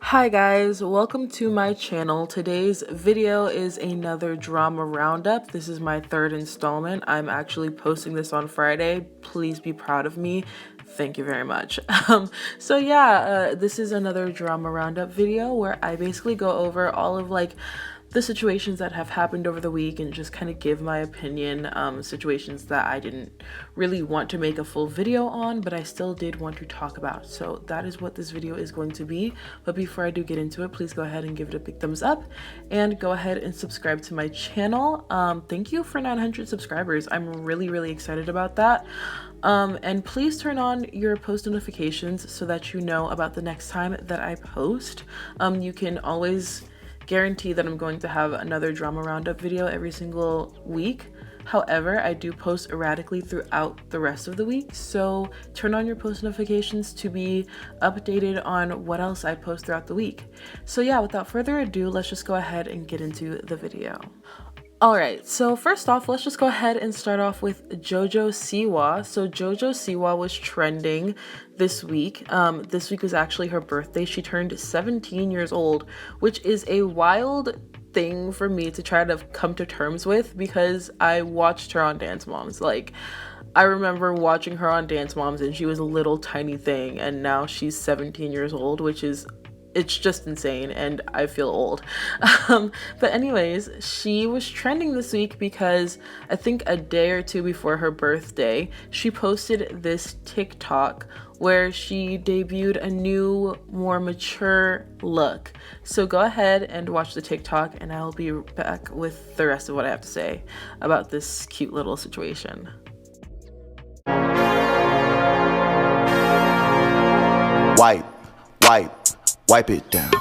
Hi guys, welcome to my channel. Today's video is another drama roundup. This is my third installment. I'm actually posting this on Friday. Please be proud of me. Thank you very much. This is another drama roundup video where I basically go over all of the situations that have happened over the week and just kind of give my opinion, situations that I didn't really want to make a full video on, but I still did want to talk about. So that is what this video is going to be. But before I do get into it, please go ahead and give it a big thumbs up and go ahead and subscribe to my channel. Thank you for 900 subscribers. I'm really excited about that. And please turn on your post notifications so that you know about the next time that I post. You can always guarantee that I'm going to have another drama roundup video every single week. However, I do post erratically throughout the rest of the week, so turn on your post notifications to be updated on what else I post throughout the week. So yeah, without further ado, let's just go ahead and get into the video. Alright, so first off, let's just go ahead and start off with JoJo Siwa. So JoJo Siwa was trending this week. This week was actually her birthday. She turned 17 years old, which is a wild thing for me to try to come to terms with because I watched her on Dance Moms. I remember watching her on Dance Moms and she was a little tiny thing, and now she's 17 years old, it's just insane and I feel old. But anyways, she was trending this week because I think a day or two before her birthday, she posted this TikTok where she debuted a new, more mature look. So go ahead and watch the TikTok and I'll be back with the rest of what I have to say about this cute little situation. Wipe it down,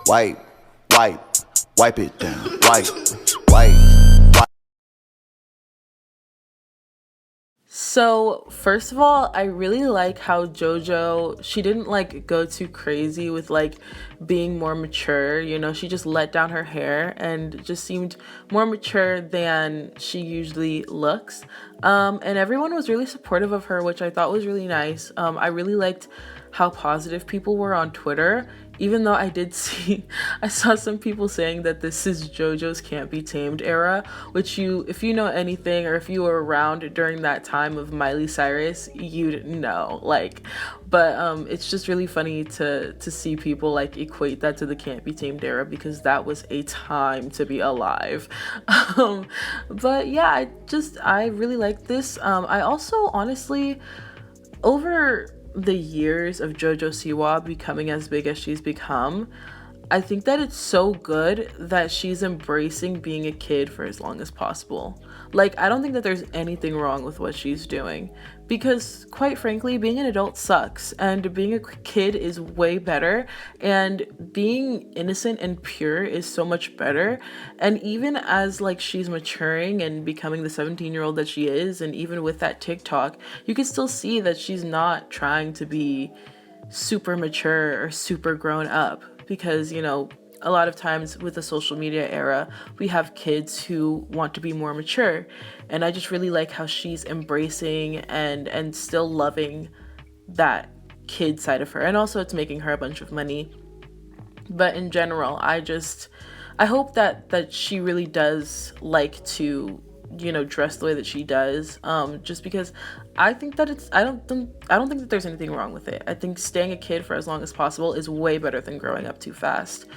wipe it down, wipe. So first of all, I really like how JoJo, she didn't go too crazy with being more mature, you know. She just let down her hair and just seemed more mature than she usually looks. And everyone was really supportive of her, which I thought was really nice. I really liked how positive people were on Twitter, even though I saw some people saying that this is JoJo's Can't Be Tamed era, which if you know anything or if you were around during that time of Miley Cyrus, you'd know. But it's just really funny to see people equate that to the Can't Be Tamed era because that was a time to be alive. But yeah, I really like this. I also honestly, over the years of JoJo Siwa becoming as big as she's become, I think that it's so good that she's embracing being a kid for as long as possible. I don't think that there's anything wrong with what she's doing because, quite frankly, being an adult sucks and being a kid is way better, and being innocent and pure is so much better. And even as she's maturing and becoming the 17-year-old that she is, and even with that TikTok, you can still see that she's not trying to be super mature or super grown up. Because, you know, a lot of times with the social media era, we have kids who want to be more mature. And I just really like how she's embracing and still loving that kid side of her. And also it's making her a bunch of money. But in general, I hope that she really does like to, you know, dress the way that she does, just because I think that I don't think that there's anything wrong with it. I think staying a kid for as long as possible is way better than growing up too fast.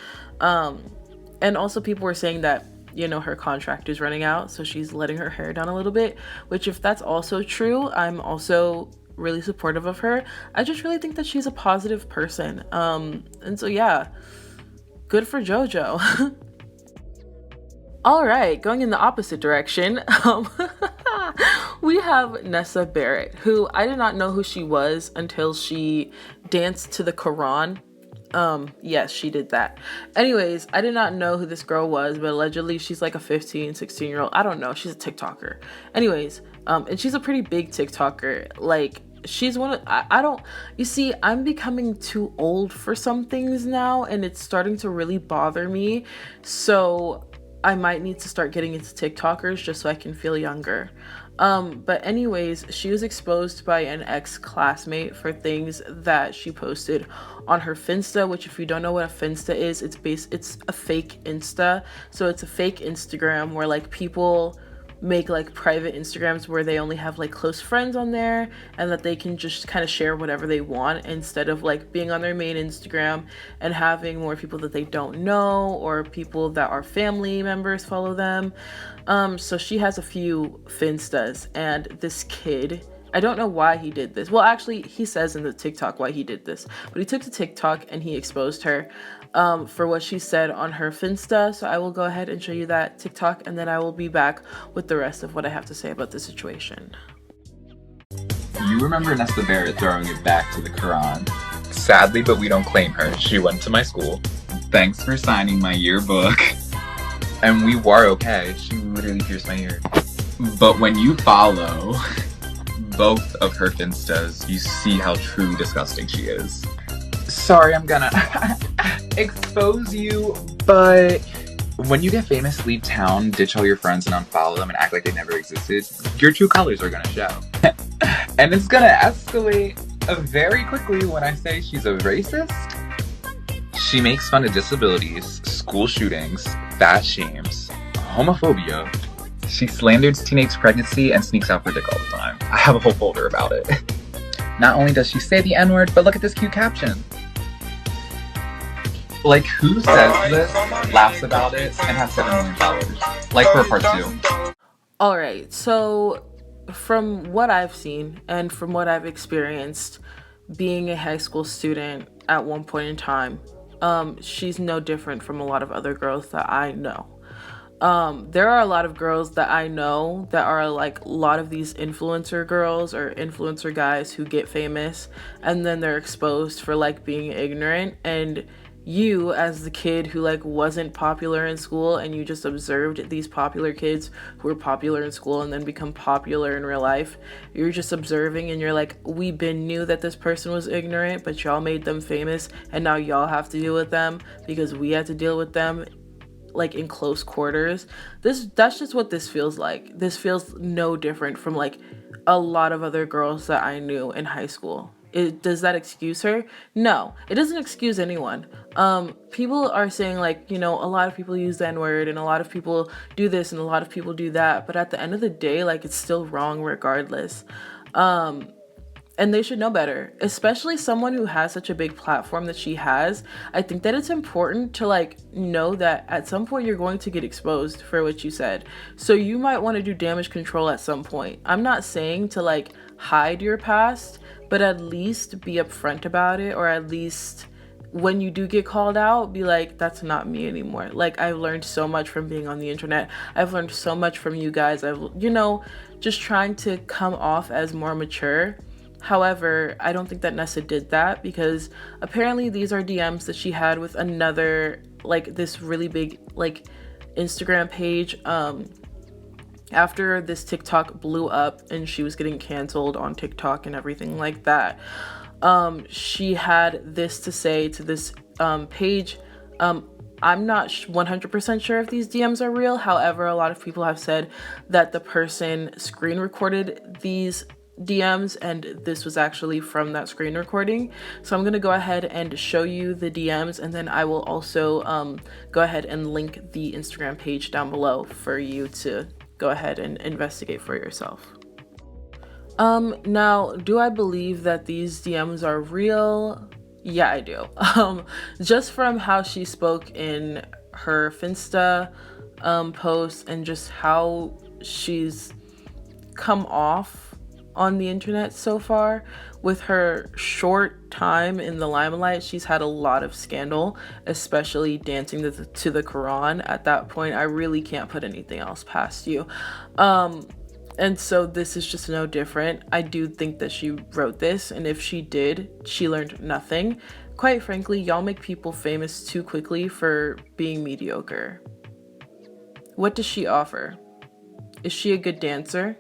And also people were saying that, you know, her contract is running out, so she's letting her hair down a little bit, which if that's also true, I'm also really supportive of her. I just really think that she's a positive person. And so yeah, good for JoJo. All right, going in the opposite direction, we have Nessa Barrett, who I did not know who she was until she danced to the Quran. Yes, she did that. Anyways, I did not know who this girl was, but allegedly she's a 15, 16-year-old. I don't know. She's a TikToker. Anyways, and she's a pretty big TikToker. She's one of, you see, I'm becoming too old for some things now, and it's starting to really bother me. So I might need to start getting into TikTokers just so I can feel younger. But anyways, she was exposed by an ex-classmate for things that she posted on her Finsta, which if you don't know what a Finsta is, it's a fake Insta. So it's a fake Instagram where like people make like private Instagrams where they only have like close friends on there and that they can just kind of share whatever they want instead of like being on their main Instagram and having more people that they don't know or people that are family members follow them. So she has a few Finstas, and this kid, I don't know why he did this. Well, actually, he says in the TikTok why he did this, but he took to TikTok and he exposed her for what she said on her Finsta. So I will go ahead and show you that TikTok, and then I will be back with the rest of what I have to say about the situation. You remember Nessa Barrett throwing it back to the Quran. Sadly, but we don't claim her. She went to my school. Thanks for signing my yearbook. And we were okay. She literally pierced my ear. But when you follow both of her Finstas, you see how truly disgusting she is. Sorry, I'm gonna expose you, but when you get famous, leave town, ditch all your friends and unfollow them and act like they never existed, your true colors are gonna show. And it's gonna escalate very quickly when I say she's a racist. She makes fun of disabilities, school shootings, fat shames, homophobia. She slanders teenage pregnancy and sneaks out for dick all the time. I have a whole folder about it. Not only does she say the N-word, but look at this cute caption. Like, who says this, laughs about it, and has 7 million followers? Like for part 2. Alright, so from what I've seen and from what I've experienced being a high school student at one point in time, she's no different from a lot of other girls that I know. There are a lot of girls that I know that are like a lot of these influencer girls or influencer guys who get famous and then they're exposed for like being ignorant, and you as the kid who like wasn't popular in school and you just observed these popular kids who were popular in school and then become popular in real life, you're just observing and you're like, we been knew that this person was ignorant, but y'all made them famous and now y'all have to deal with them because we had to deal with them like in close quarters. That's just what this feels like. This feels no different from like a lot of other girls that I knew in high school. Does that excuse her? No, it doesn't excuse anyone. People are saying like, you know, a lot of people use the N-word and a lot of people do this and a lot of people do that, but at the end of the day, like, it's still wrong regardless. And they should know better, especially someone who has such a big platform that she has. I think that it's important to like know that at some point you're going to get exposed for what you said. So you might want to do damage control at some point. I'm not saying to like hide your past, but at least be upfront about it, or at least when you do get called out, be like, that's not me anymore. Like, I've learned so much from being on the internet. I've learned so much from you guys. Just trying to come off as more mature. However, I don't think that Nessa did that because apparently these are DMs that she had with another, like, this really big, like, Instagram page. After this TikTok blew up and she was getting canceled on TikTok and everything like that, she had this to say to this page. I'm not 100% sure if these DMs are real. However, a lot of people have said that the person screen recorded these DMs and this was actually from that screen recording. So I'm gonna go ahead and show you the DMs, and then I will also go ahead and link the Instagram page down below for you to go ahead and investigate for yourself. Now, do I believe that these DMs are real? Yeah, I do. Just from how she spoke in her Finsta post and just how she's come off on the internet so far. With her short time in the limelight, she's had a lot of scandal, especially dancing to the Quran. At that point, I really can't put anything else past you. And so this is just no different. I do think that she wrote this, and if she did, she learned nothing. Quite frankly, y'all make people famous too quickly for being mediocre. What does she offer? Is she a good dancer?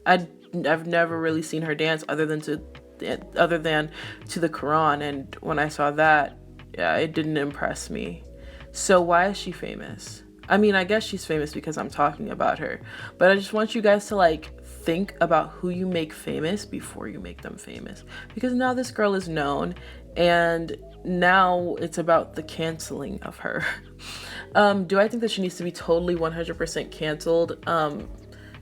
I've never really seen her dance other than to the Quran, and when I saw that, yeah, it didn't impress me. So why is she famous? I mean, I guess she's famous because I'm talking about her, but I just want you guys to like think about who you make famous before you make them famous, because now this girl is known and now it's about the canceling of her. Do I think that she needs to be totally 100% canceled?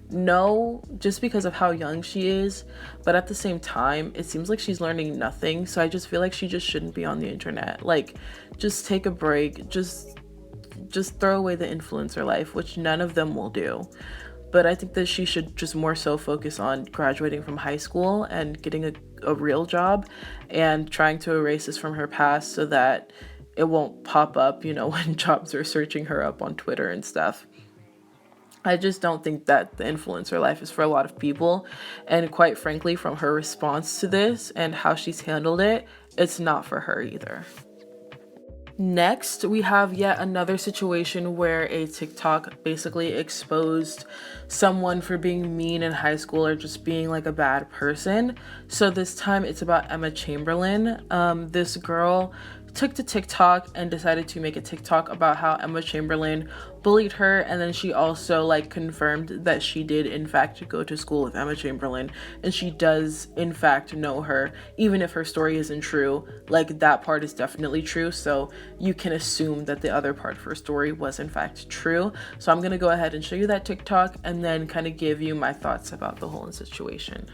No, just because of how young she is, but at the same time, it seems like she's learning nothing, so I just feel like she just shouldn't be on the internet. Like, just take a break, just throw away the influencer life, which none of them will do. But I think that she should just more so focus on graduating from high school and getting a real job and trying to erase this from her past so that it won't pop up, when jobs are searching her up on Twitter and stuff. I just don't think that the influencer life is for a lot of people. And quite frankly, from her response to this and how she's handled it, it's not for her either. Next, we have yet another situation where a TikTok basically exposed someone for being mean in high school or just being like a bad person. So this time it's about Emma Chamberlain. This girl took to TikTok and decided to make a TikTok about how Emma Chamberlain bullied her, and then she also confirmed that she did in fact go to school with Emma Chamberlain and she does in fact know her, even if her story isn't true. That part is definitely true, so you can assume that the other part of her story was in fact true. So I'm gonna go ahead and show you that TikTok and then kind of give you my thoughts about the whole situation.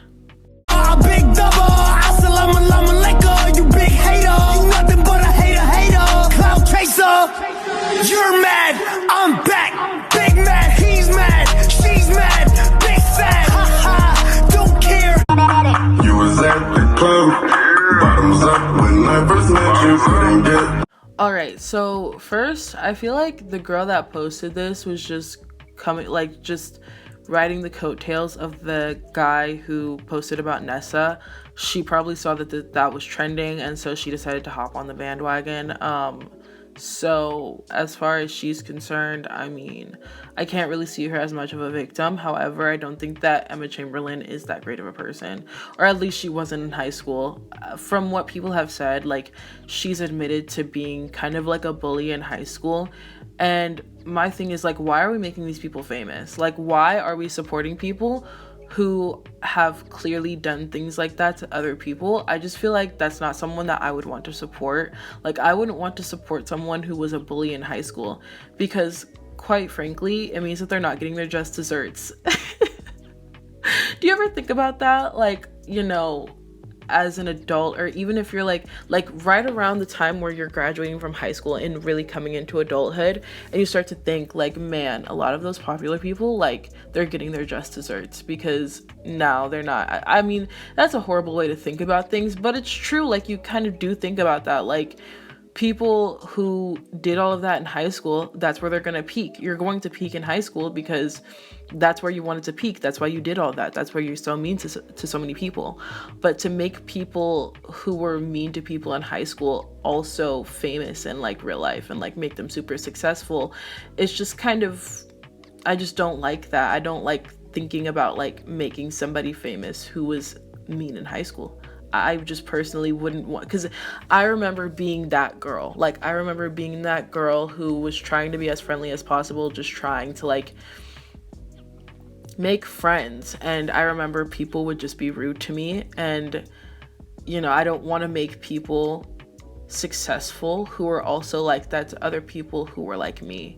Big double, assalamu alaikum, you big hater, you nothing but a hater, cloud chaser, you're mad, I'm back, big mad, he's mad, she's mad, big sad, ha don't care. You was at the club, bottoms up when I first met you, couldn't get. Alright, so first, I feel like the girl that posted this was just riding the coattails of the guy who posted about Nessa. She probably saw that that was trending, and so she decided to hop on the bandwagon. So as far as she's concerned, I mean, I can't really see her as much of a victim. However, I don't think that Emma Chamberlain is that great of a person, or at least she wasn't in high school. From what people have said, she's admitted to being kind of like a bully in high school. And my thing is, why are we making these people famous? Why are we supporting people who have clearly done things like that to other people? I just feel like that's not someone that I would want to support. I wouldn't want to support someone who was a bully in high school, because quite frankly, it means that they're not getting their just desserts. Do you ever think about that? As an adult, or even if you're right around the time where you're graduating from high school and really coming into adulthood, and you start to think man, a lot of those popular people, they're getting their just desserts because now they're not. I mean, that's a horrible way to think about things, but it's true. You kind of do think about that. People who did all of that in high school, that's where they're going to peak. You're going to peak in high school because that's where you wanted to peak. That's why you did all that. That's why you're so mean to so many people. But to make people who were mean to people in high school also famous in real life and make them super successful, it's just kind of, I just don't like that. I don't like thinking about making somebody famous who was mean in high school. I just personally wouldn't want, because I remember being that girl. I remember being that girl who was trying to be as friendly as possible, just trying to make friends. And I remember people would just be rude to me. And, I don't want to make people successful who are also like that to other people who were like me.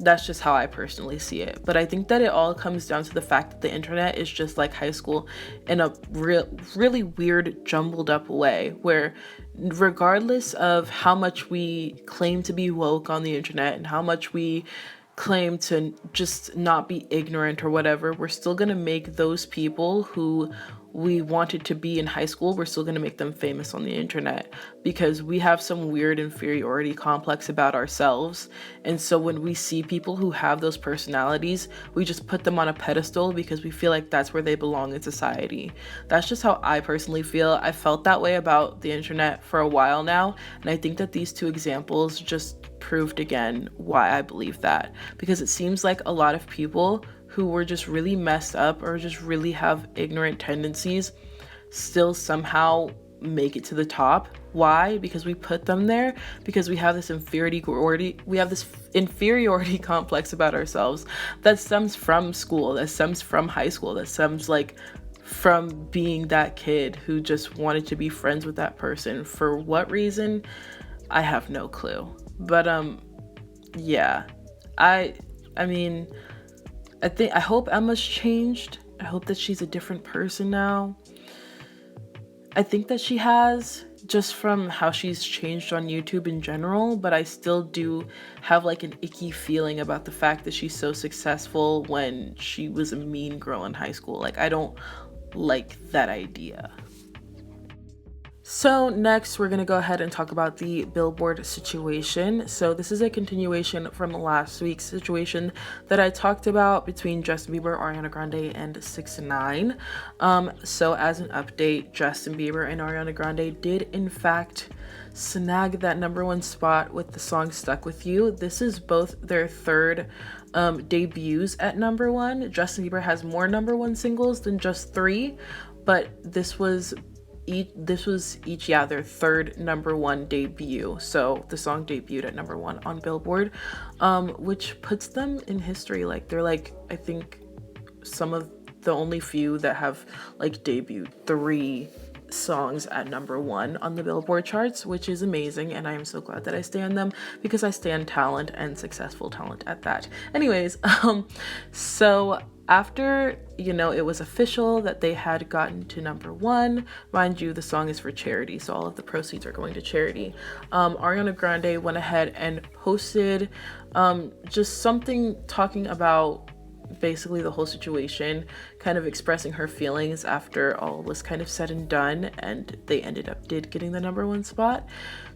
That's just how I personally see it. But I think that it all comes down to the fact that the internet is just like high school in a really weird, jumbled up way, where regardless of how much we claim to be woke on the internet and how much we claim to just not be ignorant or whatever, we're still going to make those people who we wanted to be in high school, we're still going to make them famous on the internet, because we have some weird inferiority complex about ourselves. And so when we see people who have those personalities, we just put them on a pedestal because we feel like that's where they belong in society. That's just how I personally feel. I felt that way about the internet for a while now, and I think that these two examples just proved again why I believe that, because it seems like a lot of people who were just really messed up or just really have ignorant tendencies still somehow make it to the top. Why? Because we put them there because we have this inferiority complex about ourselves that stems from school, that stems from high school, that stems like from being that kid who just wanted to be friends with that person. For what reason? I have no clue. But yeah. I mean, I hope Emma's changed. I hope that she's a different person now. I think that she has, just from how she's changed on YouTube in general, but I still do have like an icky feeling about the fact that she's so successful when she was a mean girl in high school. Like, I don't like that idea. So next, we're going to go ahead and talk about the Billboard situation. So this is a continuation from last week's situation that I talked about between Justin Bieber, Ariana Grande, and 6ix9ine. So as an update, Justin Bieber and Ariana Grande did in fact snag that #1 spot with the song Stuck With You. This is both their third debuts at #1. Justin Bieber has more #1 singles than just 3, but this was each their third #1 debut. So the song debuted at #1 on Billboard, which puts them in history. Like, they're like, I think some of the only few that have like debuted 3 songs at #1 on the Billboard charts, which is amazing, and I am so glad that I stand them because I stand talent, and successful talent at that. Anyways, so after, you know, it was official that they had gotten to #1, mind you, the song is for charity, so all of the proceeds are going to charity. Ariana Grande went ahead and posted just something talking about basically the whole situation, kind of expressing her feelings after all was kind of said and done, and they did getting the #1 spot.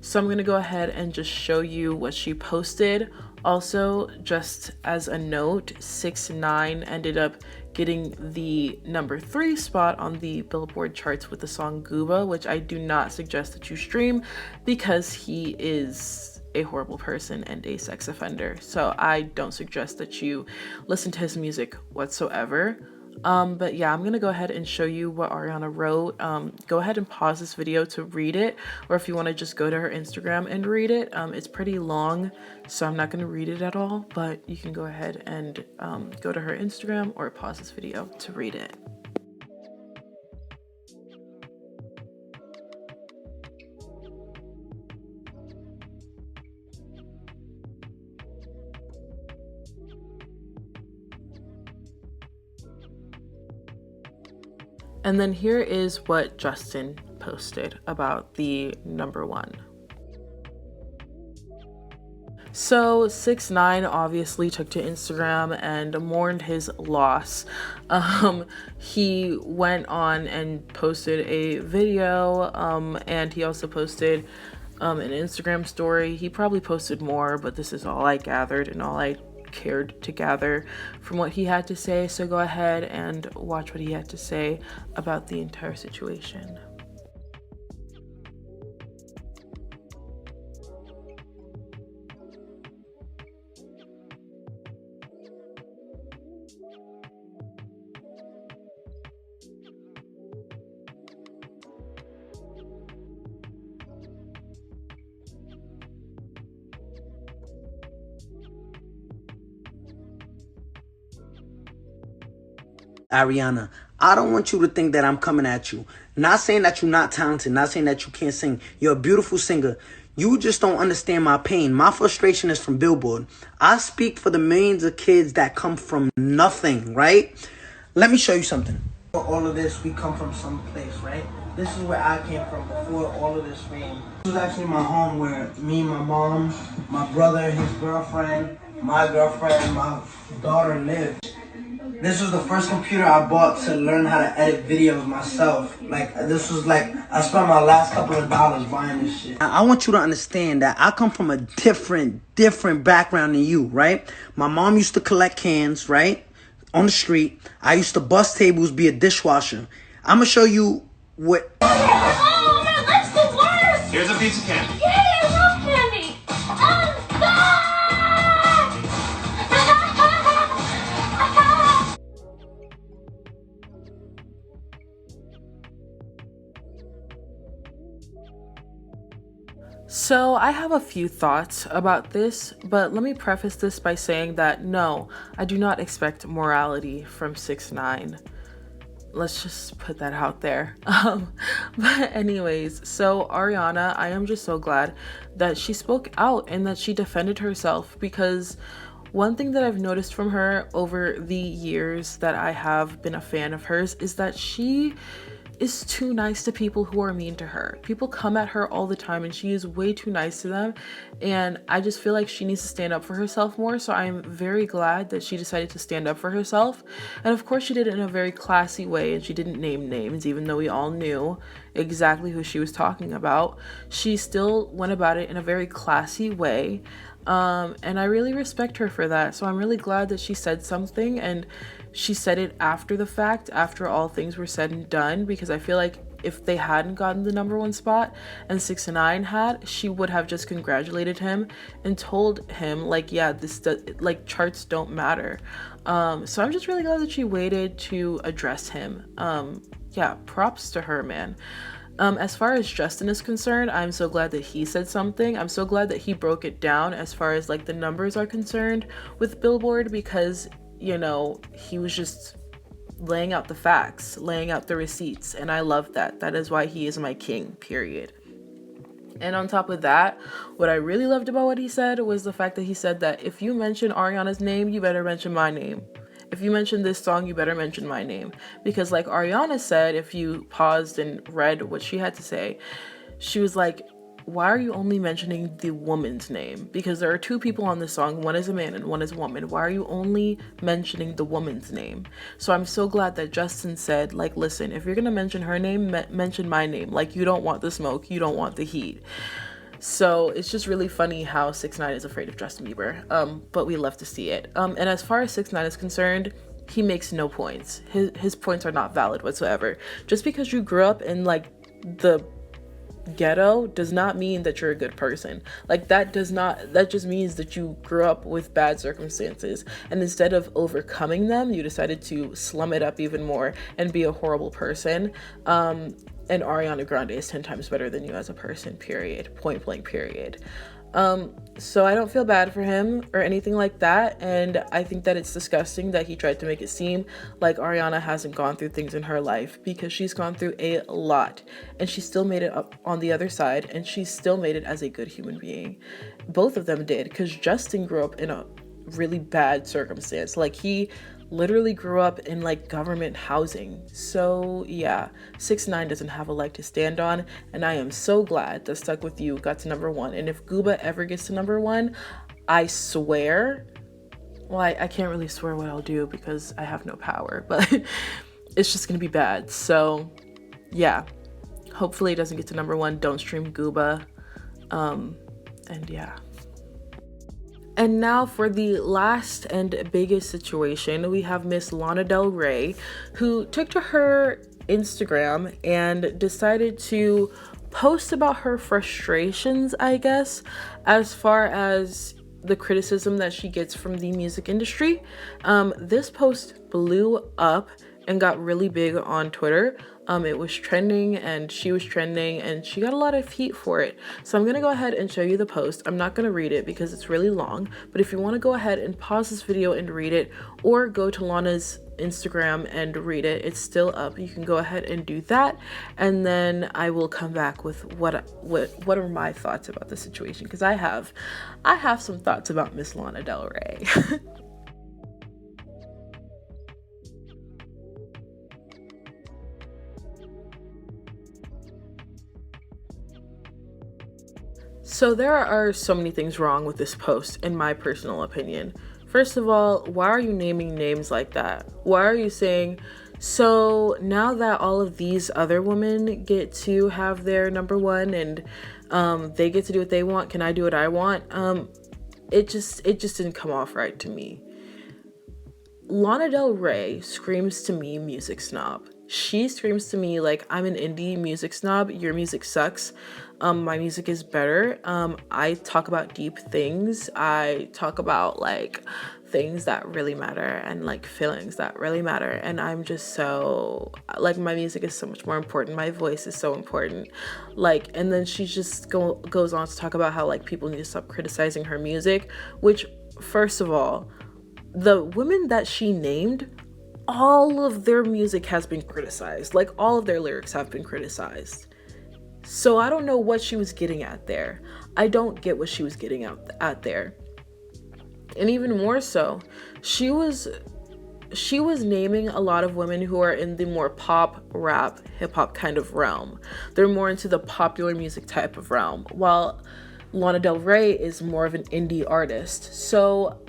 So I'm gonna go ahead and just show you what she posted. Also, just as a note, 6ix9ine ended up getting the #3 spot on the Billboard charts with the song Gooba, which I do not suggest that you stream because he is a horrible person and a sex offender. So I don't suggest that you listen to his music whatsoever. But yeah, I'm gonna go ahead and show you what Ariana wrote. Go ahead and pause this video to read it, or if you want to just go to her Instagram and read it. It's pretty long, so I'm not gonna read it at all, but you can go ahead and go to her Instagram or pause this video to read it. And then here is what Justin posted about the #1. So 6ix9ine obviously took to Instagram and mourned his loss. He went on and posted a video, and he also posted an Instagram story. He probably posted more, but this is all I gathered and all I cared to gather from what he had to say. So go ahead and watch what he had to say about the entire situation. Ariana, I don't want you to think that I'm coming at you. Not saying that you're not talented, not saying that you can't sing. You're a beautiful singer. You just don't understand my pain. My frustration is from Billboard. I speak for the millions of kids that come from nothing, right? Let me show you something. For all of this, we come from some place, right? This is where I came from before all of this fame. This was actually my home where me, my mom, my brother, his girlfriend, my girlfriend, my daughter lived. This was the first computer I bought to learn how to edit videos myself. Like, this was like, I spent my last couple of dollars buying this shit. I want you to understand that I come from a different background than you, right? My mom used to collect cans, right? On the street. I used to bust tables, be a dishwasher. I'm gonna show you what... Oh, my lip's the worst! Here's a piece of candy. Yay, I love candy! So I have a few thoughts about this, but let me preface this by saying that no, I do not expect morality from 6ix9ine. Let's just put that out there. But anyways, so Ariana, I am just so glad that she spoke out and that she defended herself, because one thing that I've noticed from her over the years that I have been a fan of hers is that she is too nice to people who are mean to her. People come at her all the time and she is way too nice to them, and I just feel like she needs to stand up for herself more. So I'm very glad that she decided to stand up for herself, and of course she did it in a very classy way, and she didn't name names even though we all knew exactly who she was talking about. She still went about it in a very classy way, and I really respect her for that. So I'm really glad that she said something, and she said it after the fact, after all things were said and done, because I feel like if they hadn't gotten the #1 spot and 6ix9ine had, she would have just congratulated him and told him like, yeah, like charts don't matter. So I'm just really glad that she waited to address him. Yeah, props to her, man. As far as Justin is concerned, I'm so glad that he said something. I'm so glad that he broke it down as far as like the numbers are concerned with Billboard, because you know, he was just laying out the facts, laying out the receipts, and I love that. That is why he is my king, period. And on top of that, what I really loved about what he said was the fact that he said that if you mention Ariana's name, you better mention my name. If you mention this song, you better mention my name. Because like Ariana said, if you paused and read what she had to say, she was like, why are you only mentioning the woman's name? Because there are two people on this song. One is a man and one is a woman. Why are you only mentioning the woman's name? So I'm so glad that Justin said, like, listen, if you're going to mention her name, mention my name. Like, you don't want the smoke. You don't want the heat. So it's just really funny how 6ix9ine is afraid of Justin Bieber. But we love to see it. And as far as 6ix9ine is concerned, he makes no points. His points are not valid whatsoever. Just because you grew up in like the ghetto does not mean that you're a good person. Like that just means that you grew up with bad circumstances, and instead of overcoming them, you decided to slum it up even more and be a horrible person. And Ariana Grande is 10 times better than you as a person, period. Point blank, period. So I don't feel bad for him or anything like that, and I think that it's disgusting that he tried to make it seem like Ariana hasn't gone through things in her life, because she's gone through a lot, and she still made it up on the other side, and she still made it as a good human being. Both of them did, because Justin grew up in a really bad circumstance. Like he literally grew up in like government housing. So yeah, 6ix9ine doesn't have a leg to stand on, and I am so glad that Stuck With You got to #1. And if Gooba ever gets to #1, I swear, well, I can't really swear what I'll do because I have no power, but it's just gonna be bad. So yeah, hopefully it doesn't get to #1. Don't stream Gooba. And yeah. And now for the last and biggest situation, we have Miss Lana Del Rey, who took to her Instagram and decided to post about her frustrations, I guess, as far as the criticism that she gets from the music industry. This post blew up and got really big on Twitter. It was trending and she was trending and she got a lot of heat for it. So I'm gonna go ahead and show you the post. I'm not gonna read it because it's really long, but if you wanna go ahead and pause this video and read it, or go to Lana's Instagram and read it, it's still up. You can go ahead and do that, and then I will come back with what are my thoughts about the situation, because I have some thoughts about Miss Lana Del Rey. So there are so many things wrong with this post, in my personal opinion. First of all, why are you naming names like that? Why are you saying, so now that all of these other women get to have their #1 and they get to do what they want, can I do what I want? It just didn't come off right to me. Lana Del Rey screams to me music snob. She screams to me like, I'm an indie music snob, your music sucks. My music is better. I talk about deep things. I talk about like things that really matter and like feelings that really matter. And I'm just so like, my music is so much more important. My voice is so important. Like, and then she just goes on to talk about how like people need to stop criticizing her music, which, first of all, the women that she named, all of their music has been criticized. Like, all of their lyrics have been criticized. So I don't know what she was getting at there. I don't get what she was getting at there. And even more so, she was naming a lot of women who are in the more pop, rap, hip hop kind of realm. They're more into the popular music type of realm, while Lana Del Rey is more of an indie artist. So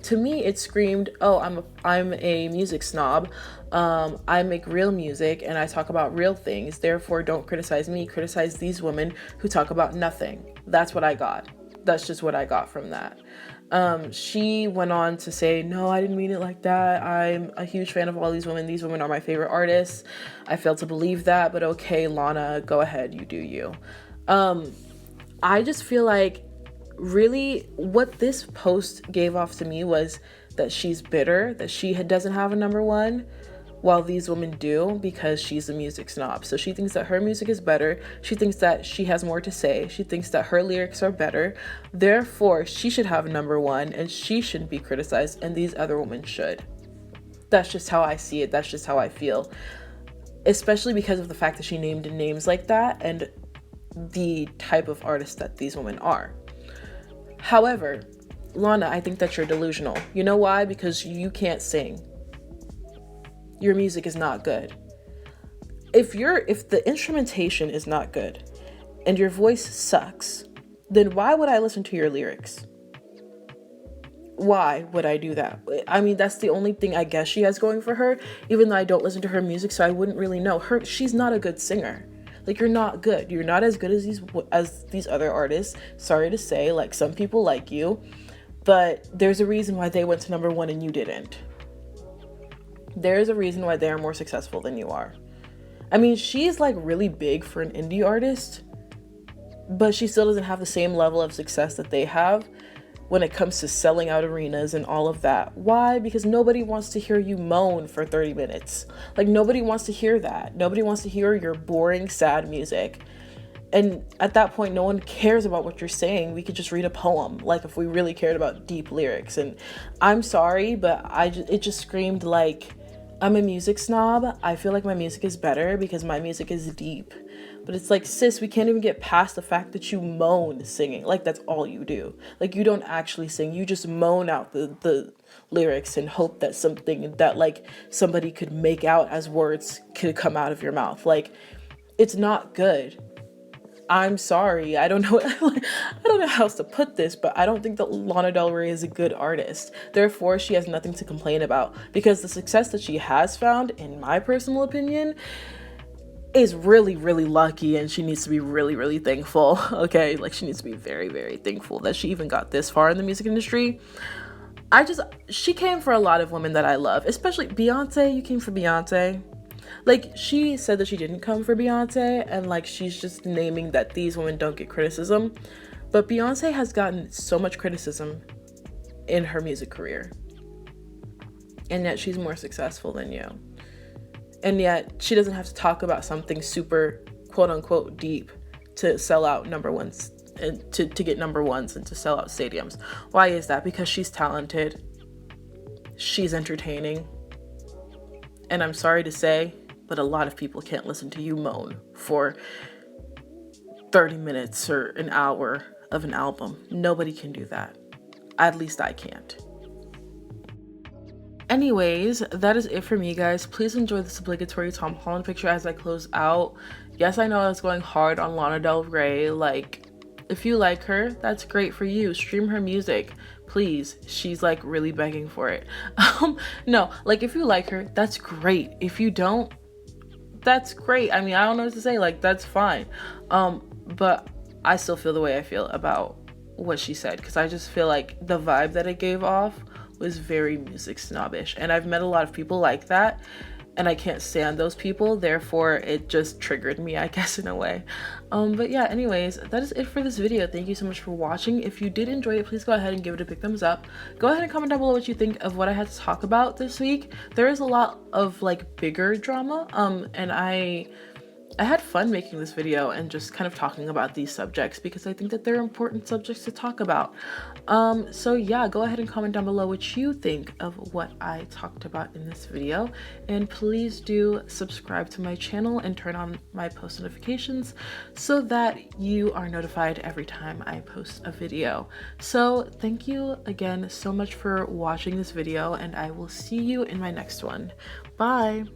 to me it screamed, oh, I'm a music snob. I make real music and I talk about real things. Therefore, don't criticize me. Criticize these women who talk about nothing. That's what I got. That's just what I got from that. She went on to say, no, I didn't mean it like that. I'm a huge fan of all these women. These women are my favorite artists. I fail to believe that, but okay, Lana, go ahead. You do you. I just feel like really what this post gave off to me was that she's bitter, that she doesn't have a number one, while these women do, because she's a music snob. So she thinks that her music is better. She thinks that she has more to say. She thinks that her lyrics are better. Therefore, she should have a number one and she shouldn't be criticized, and these other women should. That's just how I see it. That's just how I feel. Especially because of the fact that she named names like that and the type of artist that these women are. However, Lana, I think that you're delusional. You know why? Because you can't sing. Your music is not good. If the instrumentation is not good and your voice sucks, then why would I listen to your lyrics? Why would I do that? I mean, that's the only thing I guess she has going for her, even though I don't listen to her music, so I wouldn't really know. She's not a good singer. Like, you're not good. You're not as good as these other artists. Sorry to say, like, some people like you, but there's a reason why they went to number one and you didn't. There's a reason why they are more successful than you are. I mean, she's like really big for an indie artist, but she still doesn't have the same level of success that they have when it comes to selling out arenas and all of that. Why? Because nobody wants to hear you moan for 30 minutes. Like, nobody wants to hear that. Nobody wants to hear your boring, sad music. And at that point, no one cares about what you're saying. We could just read a poem, like if we really cared about deep lyrics. And I'm sorry, but it just screamed like, I'm a music snob. I feel like my music is better because my music is deep. But it's like, sis, we can't even get past the fact that you moan singing. Like, that's all you do. Like, you don't actually sing. You just moan out the lyrics and hope that something that like somebody could make out as words could come out of your mouth. Like, it's not good. I'm sorry. I don't know how else to put this, but I don't think that Lana Del Rey is a good artist. Therefore, she has nothing to complain about, because the success that she has found, in my personal opinion, is really, really lucky, and she needs to be really, really thankful. Okay, like, she needs to be very, very thankful that she even got this far in the music industry. She came for a lot of women that I love, especially Beyonce. You came for Beyonce. Like, she said that she didn't come for Beyonce, and like, she's just naming that these women don't get criticism. But Beyonce has gotten so much criticism in her music career, and yet she's more successful than you. And yet she doesn't have to talk about something super quote unquote deep to sell out number ones and to get number ones and to sell out stadiums. Why is that? Because she's talented, she's entertaining, and I'm sorry to say, but a lot of people can't listen to you moan for 30 minutes or an hour of an album. Nobody can do that. At least I can't. Anyways, that is it for me, guys. Please enjoy this obligatory Tom Holland picture as I close out. Yes, I know I was going hard on Lana Del Rey. Like, if you like her, that's great for you. Stream her music, please. She's like really begging for it. No, like, if you like her, that's great. If you don't, that's great. I mean, I don't know what to say. Like, that's fine. But I still feel the way I feel about what she said, because I just feel like the vibe that it gave off was very music snobbish, and I've met a lot of people like that, and I can't stand those people, therefore it just triggered me, I guess, in a way. But yeah, anyways, that is it for this video. Thank you so much for watching. If you did enjoy it, please go ahead and give it a big thumbs up. Go ahead and comment down below what you think of what I had to talk about this week. There is a lot of like bigger drama, and I had fun making this video and just kind of talking about these subjects because I think that they're important subjects to talk about. So yeah, go ahead and comment down below what you think of what I talked about in this video, and please do subscribe to my channel and turn on my post notifications so that you are notified every time I post a video. So thank you again so much for watching this video, and I will see you in my next one. Bye!